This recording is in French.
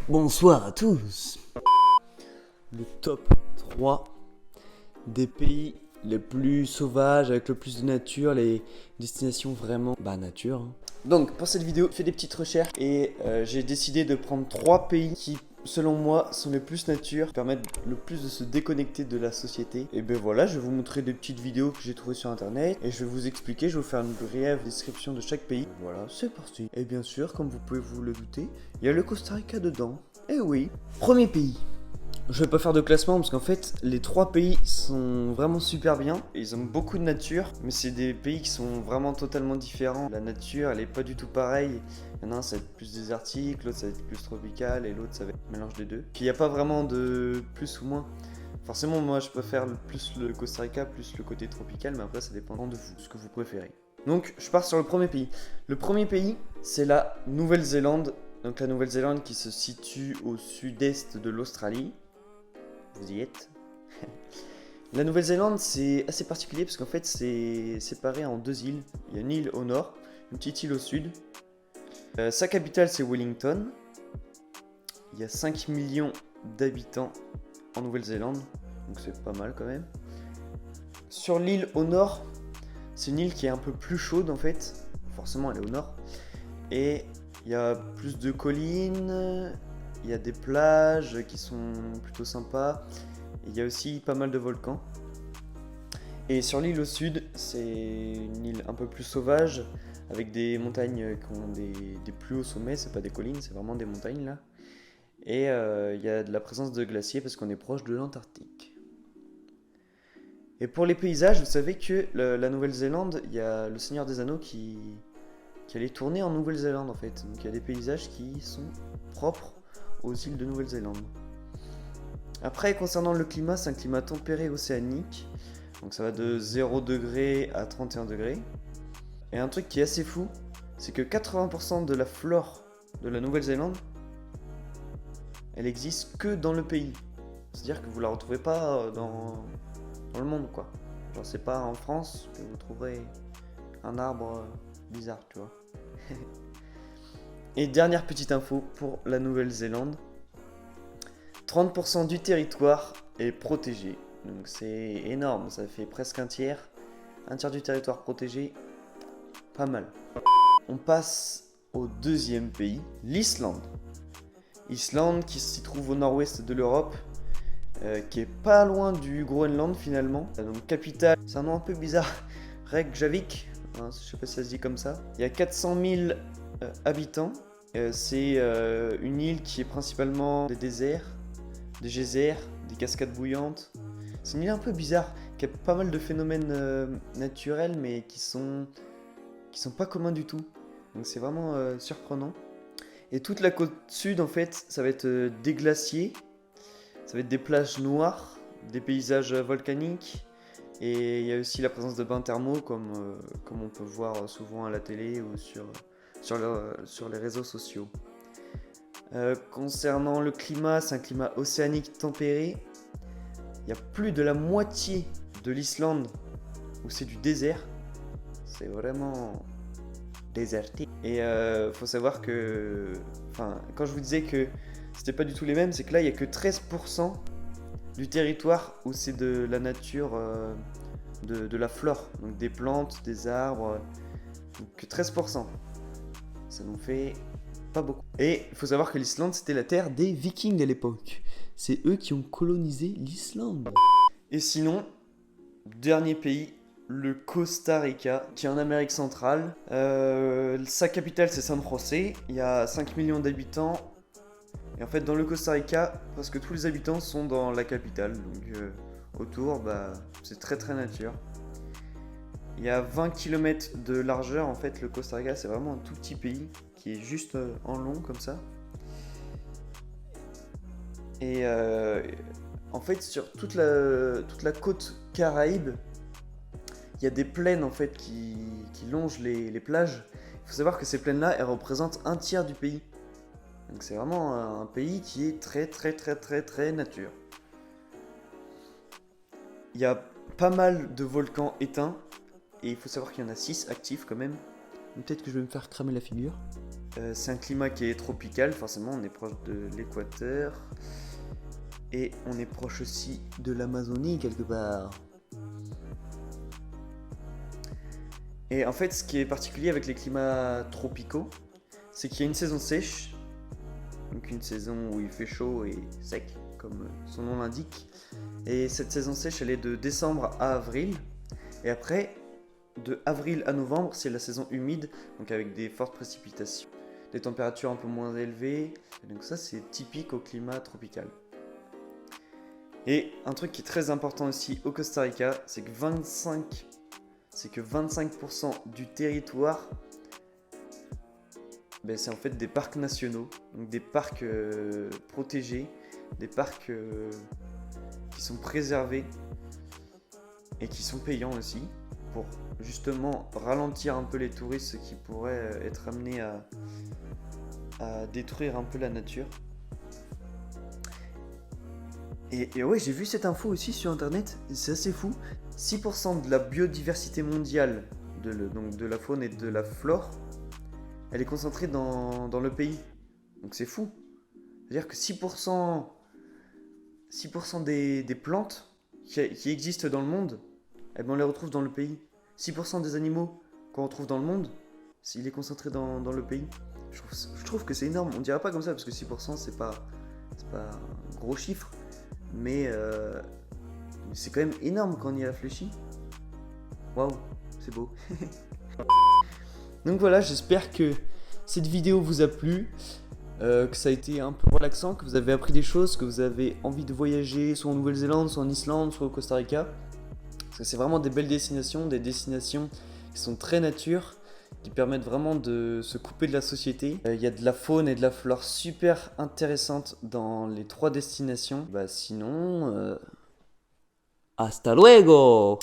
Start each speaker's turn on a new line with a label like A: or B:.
A: Bonsoir à tous. Le top 3 des pays les plus sauvages, avec le plus de nature, les destinations vraiment nature. Donc pour cette vidéo, j'ai fait des petites recherches et j'ai décidé de prendre 3 pays qui, selon moi, sont les plus nature, permettent le plus de se déconnecter de la société. Et ben voilà, je vais vous montrer des petites vidéos que j'ai trouvées sur internet et je vais vous expliquer, je vais vous faire une brève description de chaque pays. Voilà, c'est parti. Et bien sûr, comme vous pouvez vous le douter, il y a le Costa Rica dedans. Eh oui. Premier pays. Je vais pas faire de classement parce qu'en fait les 3 pays sont vraiment super bien. Ils ont beaucoup de nature, mais c'est des pays qui sont vraiment totalement différents. La nature elle est pas du tout pareille. Il y en a un ça va être plus désertique, l'autre ça va être plus tropical et l'autre ça va être un mélange des deux. Puis il n'y a pas vraiment de plus ou moins. Forcément moi je préfère plus le Costa Rica, plus le côté tropical, mais après ça dépend de vous, ce que vous préférez. Donc je pars sur le premier pays. Le premier pays c'est la Nouvelle-Zélande. Donc la Nouvelle-Zélande qui se situe au sud-est de l'Australie. Vous y êtes. La Nouvelle-Zélande c'est assez particulier parce qu'en fait c'est séparé en 2 îles. Il y a une île au nord, une petite île au sud. Sa capitale c'est Wellington. Il y a 5 millions d'habitants en Nouvelle-Zélande, donc c'est pas mal quand même. Sur l'île au nord, c'est une île qui est un peu plus chaude en fait. Forcément elle est au nord. Et il y a plus de collines. Il y a des plages qui sont plutôt sympas. Il y a aussi pas mal de volcans. Et sur l'île au sud, c'est une île un peu plus sauvage, avec des montagnes qui ont des plus hauts sommets. C'est pas des collines, c'est vraiment des montagnes là. Et il y a de la présence de glaciers parce qu'on est proche de l'Antarctique. Et pour les paysages, vous savez que la Nouvelle-Zélande, il y a le Seigneur des Anneaux qui allait tourner en Nouvelle-Zélande en fait. Donc il y a des paysages qui sont propres aux îles de Nouvelle-Zélande. Après, concernant le climat, c'est un climat tempéré océanique. Donc ça va de 0 degré à 31 degrés. Et un truc qui est assez fou, c'est que 80% de la flore de la Nouvelle-Zélande, elle existe que dans le pays. C'est-à-dire que vous la retrouvez pas dans le monde quoi. Genre c'est pas en France que vous trouverez un arbre bizarre, tu vois. Et dernière petite info pour la Nouvelle-Zélande. 30% du territoire est protégé. Donc c'est énorme, ça fait presque un tiers. Un tiers du territoire protégé, pas mal. On passe au deuxième pays, l'Islande. Islande qui s'y trouve au nord-ouest de l'Europe, qui est pas loin du Groenland finalement. Donc capitale, c'est un nom un peu bizarre, Reykjavik, hein, je sais pas si ça se dit comme ça. Il y a 400 000 habitants. C'est une île qui est principalement des déserts, des geysers, des cascades bouillantes. C'est une île un peu bizarre, qui a pas mal de phénomènes naturels, mais qui sont pas communs du tout. Donc c'est vraiment surprenant. Et toute la côte sud, en fait, ça va être des glaciers, ça va être des plages noires, des paysages volcaniques, et il y a aussi la présence de bains thermaux, comme on peut voir souvent à la télé ou sur les réseaux sociaux. Concernant le climat, c'est un climat océanique tempéré. Il y a plus de la moitié de l'Islande où c'est du désert. C'est vraiment désertique. Et faut savoir que, quand je vous disais que c'était pas du tout les mêmes, c'est que là il y a que 13% du territoire où c'est de la nature, de la flore, donc des plantes, des arbres, donc que 13%. Ça nous fait pas beaucoup. Et il faut savoir que l'Islande c'était la terre des Vikings à l'époque. C'est eux qui ont colonisé l'Islande. Et sinon, dernier pays, le Costa Rica, qui est en Amérique centrale. Sa capitale c'est San José, il y a 5 millions d'habitants. Et en fait dans le Costa Rica, presque tous les habitants sont dans la capitale. Donc autour, c'est très très nature. Il y a 20 km de largeur, en fait le Costa Rica c'est vraiment un tout petit pays qui est juste en long comme ça. Et en fait sur toute la côte Caraïbe, il y a des plaines en fait qui longent les plages. Il faut savoir que ces plaines-là, elles représentent un tiers du pays. Donc c'est vraiment un pays qui est très très très très très nature. Il y a pas mal de volcans éteints. Et il faut savoir qu'il y en a 6 actifs quand même. Peut-être que je vais me faire cramer la figure. C'est un climat qui est tropical, forcément on est proche de l'équateur. Et on est proche aussi de l'Amazonie quelque part. Et en fait, ce qui est particulier avec les climats tropicaux, c'est qu'il y a une saison sèche, donc une saison où il fait chaud et sec, comme son nom l'indique. Et cette saison sèche, elle est de décembre à avril. Et après, de avril à novembre, c'est la saison humide, donc avec des fortes précipitations, des températures un peu moins élevées. Et donc ça, c'est typique au climat tropical. Et un truc qui est très important aussi au Costa Rica, c'est que 25% du territoire, c'est en fait des parcs nationaux, donc des parcs protégés, des parcs qui sont préservés et qui sont payants aussi, pour justement ralentir un peu les touristes qui pourraient être amenés à détruire un peu la nature. Et ouais, j'ai vu cette info aussi sur internet, c'est assez fou. 6% de la biodiversité mondiale, donc de la faune et de la flore, elle est concentrée dans le pays. Donc c'est fou. C'est-à-dire que 6% des plantes qui existent dans le monde, on les retrouve dans le pays. 6% des animaux qu'on retrouve dans le monde, il est concentré dans le pays. Je trouve que c'est énorme. On dirait pas comme ça parce que 6% c'est pas un gros chiffre. Mais c'est quand même énorme quand on y réfléchit. Waouh, c'est beau. Donc voilà, j'espère que cette vidéo vous a plu, que ça a été un peu relaxant, que vous avez appris des choses, que vous avez envie de voyager soit en Nouvelle-Zélande, soit en Islande, soit au Costa Rica. Parce que c'est vraiment des belles destinations, des destinations qui sont très nature, qui permettent vraiment de se couper de la société. Il y a de la faune et de la flore super intéressantes dans les 3 destinations. Sinon, hasta luego!